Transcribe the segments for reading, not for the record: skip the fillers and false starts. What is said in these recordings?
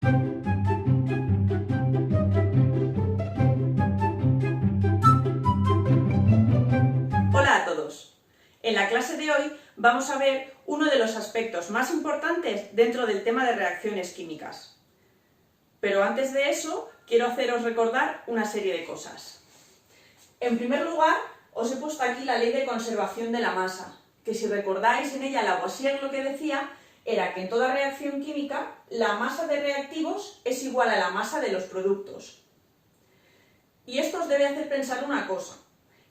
Hola a todos. En la clase de hoy vamos a ver uno de los aspectos más importantes dentro del tema de reacciones químicas. Pero antes de eso, quiero haceros recordar una serie de cosas. En primer lugar, os he puesto aquí la ley de conservación de la masa, que si recordáis en ella Lavoisier lo que decía era que en toda reacción química la masa de reactivos es igual a la masa de los productos. Y esto os debe hacer pensar una cosa.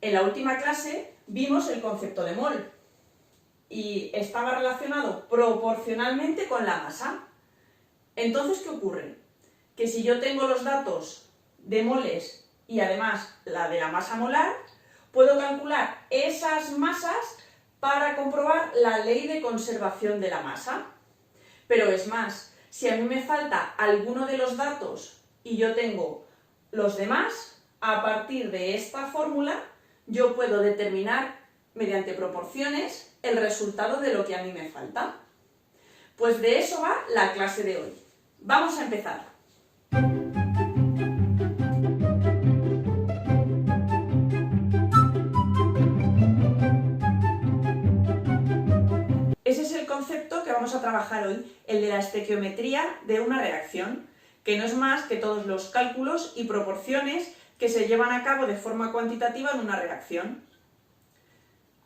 En la última clase vimos el concepto de mol y estaba relacionado proporcionalmente con la masa. Entonces, ¿qué ocurre? Que si yo tengo los datos de moles y además la de la masa molar, puedo calcular esas masas para comprobar la ley de conservación de la masa. Pero es más, si a mí me falta alguno de los datos y yo tengo los demás, a partir de esta fórmula yo puedo determinar mediante proporciones el resultado de lo que a mí me falta. Pues de eso va la clase de hoy. Vamos a empezar. Ese es el concepto que vamos a trabajar hoy, el de la estequiometría de una reacción, que no es más que todos los cálculos y proporciones que se llevan a cabo de forma cuantitativa en una reacción.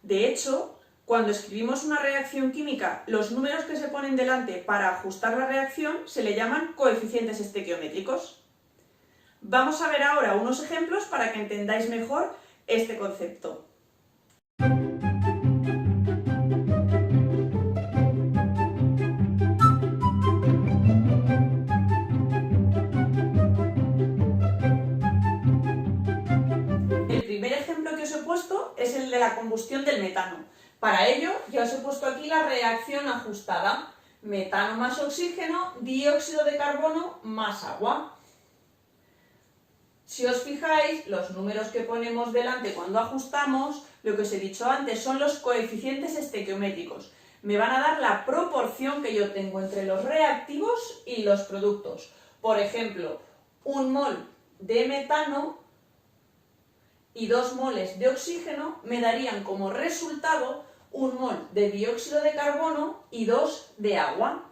De hecho, cuando escribimos una reacción química, los números que se ponen delante para ajustar la reacción se le llaman coeficientes estequiométricos. Vamos a ver ahora unos ejemplos para que entendáis mejor este concepto. Es el de la combustión del metano. Para ello, ya os he puesto aquí la reacción ajustada. Metano más oxígeno, dióxido de carbono más agua. Si os fijáis, los números que ponemos delante cuando ajustamos, lo que os he dicho antes, son los coeficientes estequiométricos. Me van a dar la proporción que yo tengo entre los reactivos y los productos. Por ejemplo, un mol de metano y 2 moles de oxígeno me darían como resultado 1 mol de dióxido de carbono y 2 de agua.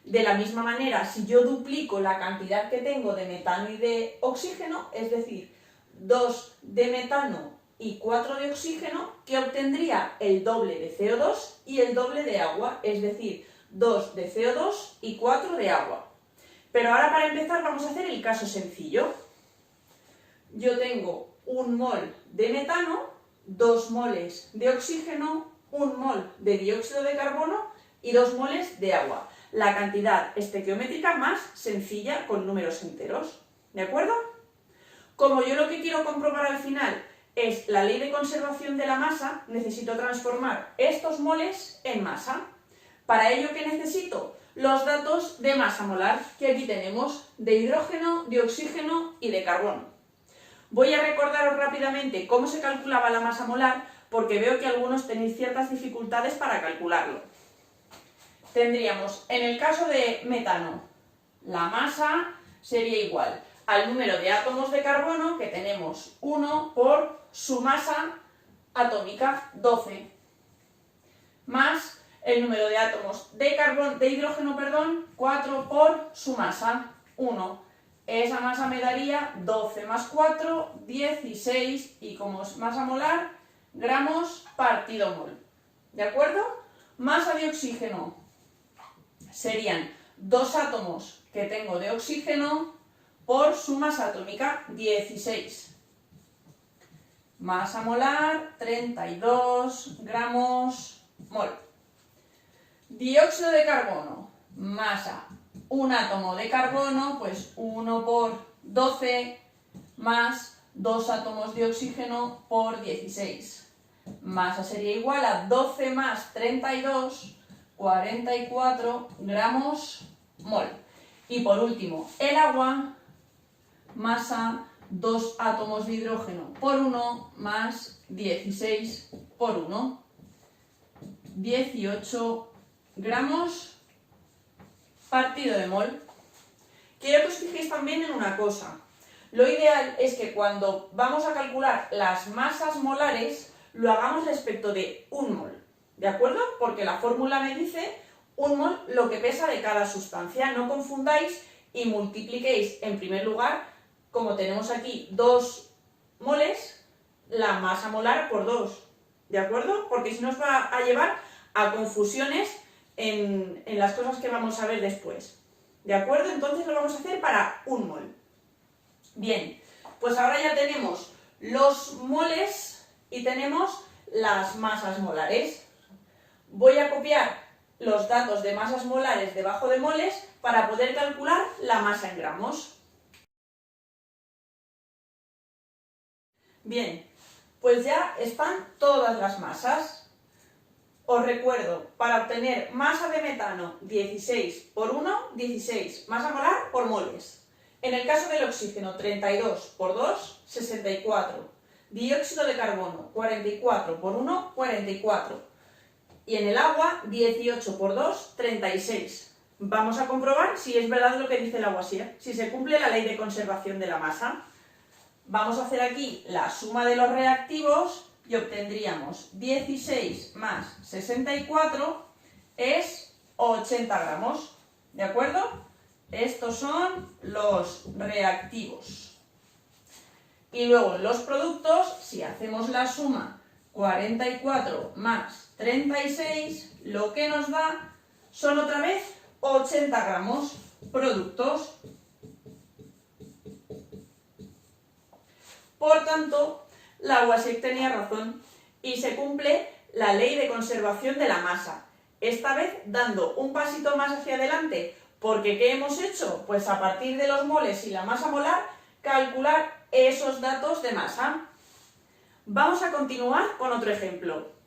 De la misma manera, si yo duplico la cantidad que tengo de metano y de oxígeno, es decir, 2 de metano y 4 de oxígeno, que obtendría el doble de CO2 y el doble de agua, es decir, 2 de CO2 y 4 de agua. Pero ahora para empezar vamos a hacer el caso sencillo. Yo tengo 1 mol de metano, 2 moles de oxígeno, 1 mol de dióxido de carbono y 2 moles de agua. La cantidad estequiométrica más sencilla con números enteros. ¿De acuerdo? Como yo lo que quiero comprobar al final es la ley de conservación de la masa, necesito transformar estos moles en masa. Para ello, ¿qué necesito? Los datos de masa molar, que aquí tenemos de hidrógeno, de oxígeno y de carbono. Voy a recordaros rápidamente cómo se calculaba la masa molar, porque veo que algunos tenéis ciertas dificultades para calcularlo. Tendríamos, en el caso de metano, la masa sería igual al número de átomos de carbono, que tenemos 1 por su masa atómica, 12, más el número de átomos de hidrógeno, 4 por su masa, 1. Esa masa me daría 12 más 4, 16, y como es masa molar, gramos partido mol. ¿De acuerdo? Masa de oxígeno serían 2 átomos que tengo de oxígeno por su masa atómica, 16. Masa molar, 32 gramos mol. Dióxido de carbono, masa, un átomo de carbono, pues 1 por 12 más 2 átomos de oxígeno por 16. Masa sería igual a 12 más 32, 44 gramos mol. Y por último, el agua, masa, 2 átomos de hidrógeno por 1 más 16 por 1, 18 gramos partido de mol. Quiero que os fijéis también en una cosa. Lo ideal es que cuando vamos a calcular las masas molares, lo hagamos respecto de un mol, ¿de acuerdo? Porque la fórmula me dice un mol lo que pesa de cada sustancia. No confundáis y multipliquéis en primer lugar, como tenemos aquí 2 moles, la masa molar por 2, ¿de acuerdo? Porque si no os va a llevar a confusiones en las cosas que vamos a ver después, ¿de acuerdo? Entonces lo vamos a hacer para un mol. Bien, pues ahora ya tenemos los moles y tenemos las masas molares. Voy a copiar los datos de masas molares debajo de moles para poder calcular la masa en gramos. Bien, pues ya están todas las masas. Os recuerdo, para obtener masa de metano 16 por 1, 16, masa molar por moles. En el caso del oxígeno 32 por 2, 64. Dióxido de carbono 44 por 1, 44. Y en el agua 18 por 2, 36. Vamos a comprobar si es verdad lo que dice el Lavoisier, si se cumple la ley de conservación de la masa. Vamos a hacer aquí la suma de los reactivos y obtendríamos 16 más 64 es 80 gramos, ¿de acuerdo? Estos son los reactivos. Y luego en los productos, si hacemos la suma 44 más 36, lo que nos da son otra vez 80 gramos productos. Por tanto, Lavoisier tenía razón y se cumple la ley de conservación de la masa. Esta vez dando un pasito más hacia adelante, porque ¿qué hemos hecho? Pues a partir de los moles y la masa molar, calcular esos datos de masa. Vamos a continuar con otro ejemplo.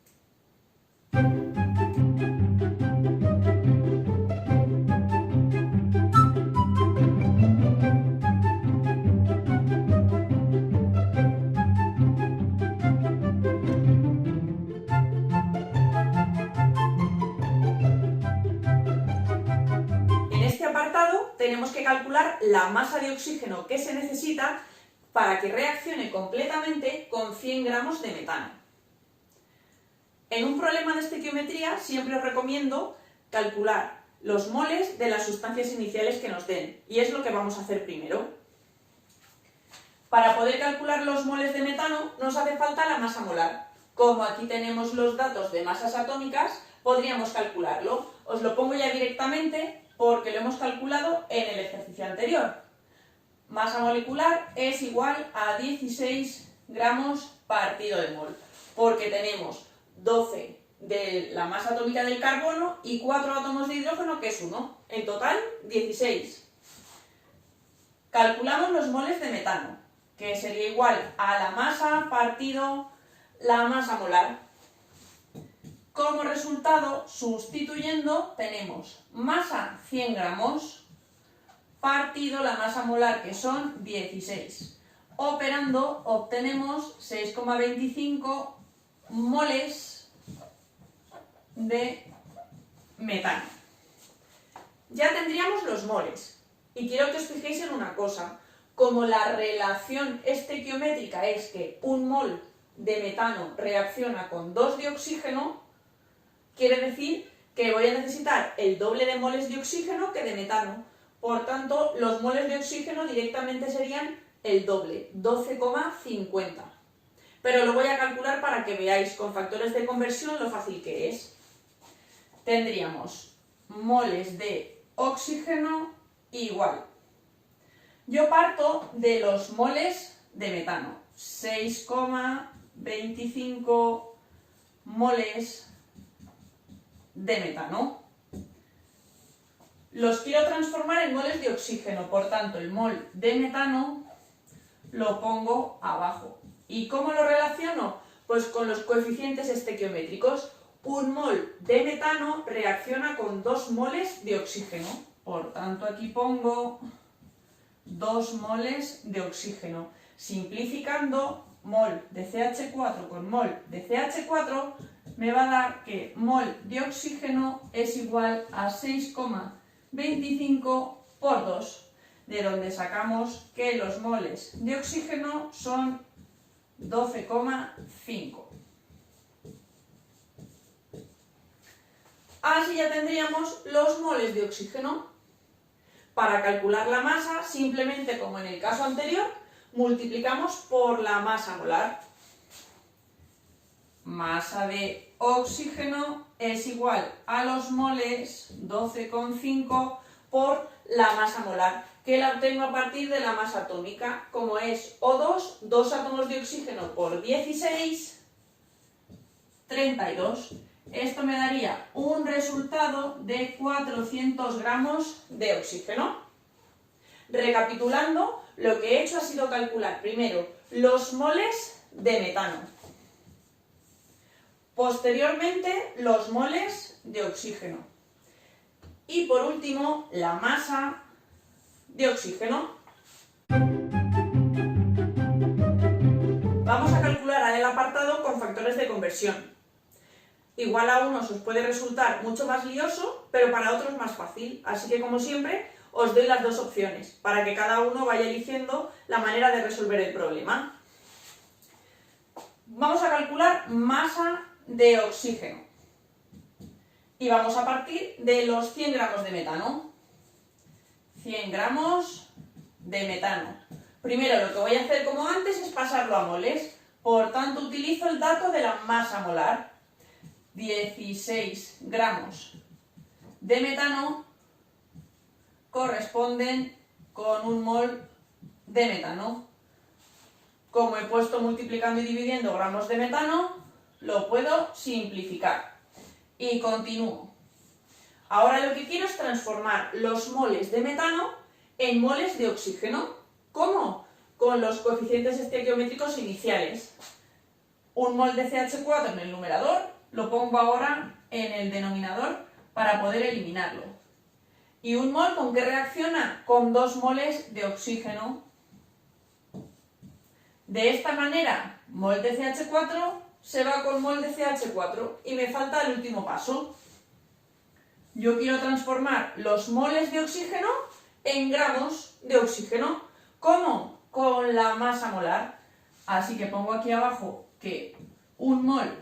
Tenemos que calcular la masa de oxígeno que se necesita para que reaccione completamente con 100 gramos de metano. En un problema de estequiometría siempre os recomiendo calcular los moles de las sustancias iniciales que nos den, y es lo que vamos a hacer primero. Para poder calcular los moles de metano nos hace falta la masa molar. Como aquí tenemos los datos de masas atómicas, podríamos calcularlo. Os lo pongo ya directamente porque lo hemos calculado en el ejercicio anterior. Masa molecular es igual a 16 gramos partido de mol, porque tenemos 12 de la masa atómica del carbono y 4 átomos de hidrógeno, que es 1. En total, 16. Calculamos los moles de metano, que sería igual a la masa partido la masa molar. Como resultado, sustituyendo, tenemos masa 100 gramos partido la masa molar, que son 16. Operando, obtenemos 6,25 moles de metano. Ya tendríamos los moles. Y quiero que os fijéis en una cosa. Como la relación estequiométrica es que un mol de metano reacciona con 2 de oxígeno, quiere decir que voy a necesitar el doble de moles de oxígeno que de metano. Por tanto, los moles de oxígeno directamente serían el doble, 12,50. Pero lo voy a calcular para que veáis con factores de conversión lo fácil que es. Tendríamos moles de oxígeno igual. Yo parto de los moles de metano, 6,25 moles de metano. Los quiero transformar en moles de oxígeno, por tanto el mol de metano lo pongo abajo. ¿Y cómo lo relaciono? Pues con los coeficientes estequiométricos. Un mol de metano reacciona con 2 moles de oxígeno, por tanto aquí pongo 2 moles de oxígeno. Simplificando, mol de CH4 con mol de CH4 me va a dar que mol de oxígeno es igual a 6,25 por 2. de donde sacamos que los moles de oxígeno son 12,5. Así ya tendríamos los moles de oxígeno. Para calcular la masa, simplemente como en el caso anterior, multiplicamos por la masa molar. Masa de oxígeno es igual a los moles 12,5 por la masa molar, que la obtengo a partir de la masa atómica, como es O2, 2 átomos de oxígeno por 16, 32. Esto me daría un resultado de 400 gramos de oxígeno. Recapitulando, lo que he hecho ha sido calcular primero los moles de metano, posteriormente los moles de oxígeno y por último la masa de oxígeno. Vamos a calcular el apartado con factores de conversión. Igual a unos os puede resultar mucho más lioso, pero para otros más fácil. Así que, como siempre, os doy las dos opciones, para que cada uno vaya eligiendo la manera de resolver el problema. Vamos a calcular masa de oxígeno. Y vamos a partir de los 100 gramos de metano. 100 gramos de metano. Primero lo que voy a hacer, como antes, es pasarlo a moles. Por tanto, utilizo el dato de la masa molar. 16 gramos de metano corresponden con un mol de metano. Como he puesto multiplicando y dividiendo gramos de metano, lo puedo simplificar. Y continúo. Ahora lo que quiero es transformar los moles de metano en moles de oxígeno. ¿Cómo? Con los coeficientes estequiométricos iniciales. Un mol de CH4 en el numerador lo pongo ahora en el denominador para poder eliminarlo. ¿Y un mol con qué reacciona? Con 2 moles de oxígeno. De esta manera, mol de CH4 se va con mol de CH4 y me falta el último paso. Yo quiero transformar los moles de oxígeno en gramos de oxígeno. ¿Cómo? Con la masa molar. Así que pongo aquí abajo que un mol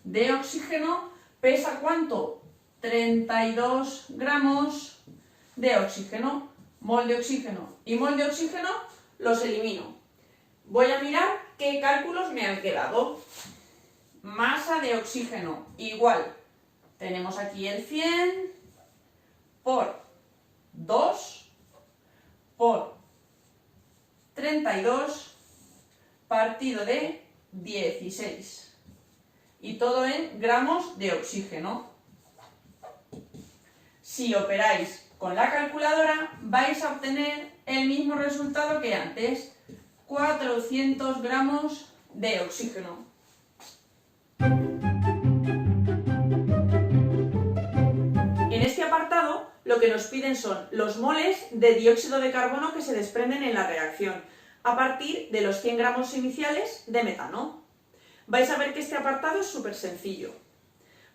de oxígeno pesa ¿cuánto? 32 gramos de oxígeno. Mol de oxígeno y mol de oxígeno los elimino. Voy a mirar qué cálculos me han quedado. Masa de oxígeno igual. Tenemos aquí el 100 por 2 por 32 partido de 16. Y todo en gramos de oxígeno. Si operáis con la calculadora, vais a obtener el mismo resultado que antes, 400 gramos de oxígeno. En este apartado, lo que nos piden son los moles de dióxido de carbono que se desprenden en la reacción, a partir de los 100 gramos iniciales de metano. Vais a ver que este apartado es súper sencillo,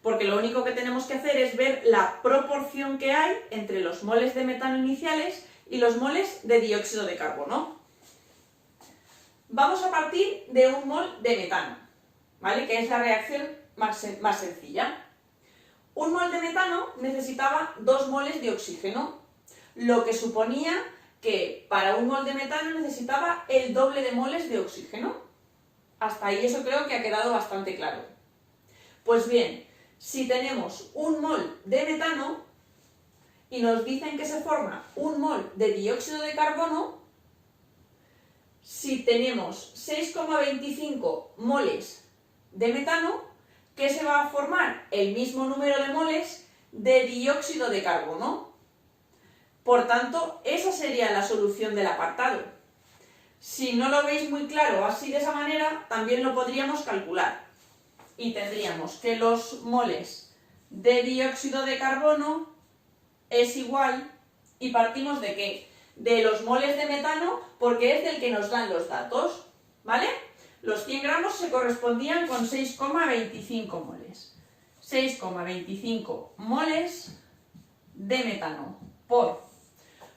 porque lo único que tenemos que hacer es ver la proporción que hay entre los moles de metano iniciales y los moles de dióxido de carbono. Vamos a partir de un mol de metano, ¿vale? Que es la reacción más sencilla. Un mol de metano necesitaba 2 moles de oxígeno, lo que suponía que para un mol de metano necesitaba el doble de moles de oxígeno. Hasta ahí eso creo que ha quedado bastante claro. Pues bien, si tenemos un mol de metano y nos dicen que se forma un mol de dióxido de carbono, si tenemos 6,25 moles de metano, ¿qué se va a formar? El mismo número de moles de dióxido de carbono. Por tanto, esa sería la solución del apartado. Si no lo veis muy claro así de esa manera, también lo podríamos calcular. Y tendríamos que los moles de dióxido de carbono es igual, y partimos ¿de qué? De los moles de metano, porque es del que nos dan los datos, ¿vale? Los 100 gramos se correspondían con 6,25 moles. 6,25 moles de metano por...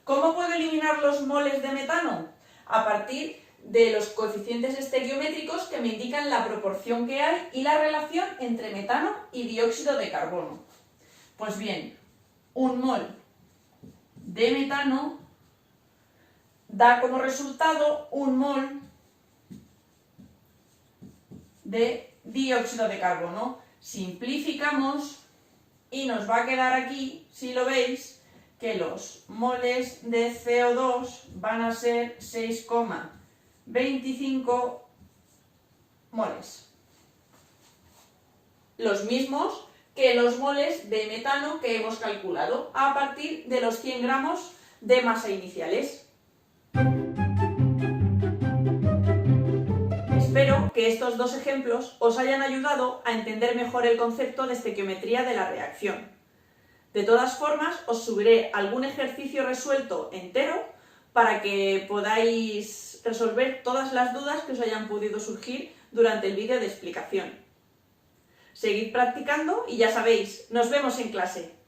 ¿Cómo puedo eliminar los moles de metano? A partir de los coeficientes estequiométricos que me indican la proporción que hay y la relación entre metano y dióxido de carbono. Pues bien, un mol de metano da como resultado un mol de dióxido de carbono. Simplificamos y nos va a quedar aquí, si lo veis, que los moles de CO2 van a ser 6,25 moles. Los mismos que los moles de metano que hemos calculado a partir de los 100 gramos de masa iniciales. Espero que estos dos ejemplos os hayan ayudado a entender mejor el concepto de estequiometría de la reacción. De todas formas, os subiré algún ejercicio resuelto entero para que podáis resolver todas las dudas que os hayan podido surgir durante el vídeo de explicación. Seguid practicando y ya sabéis, nos vemos en clase.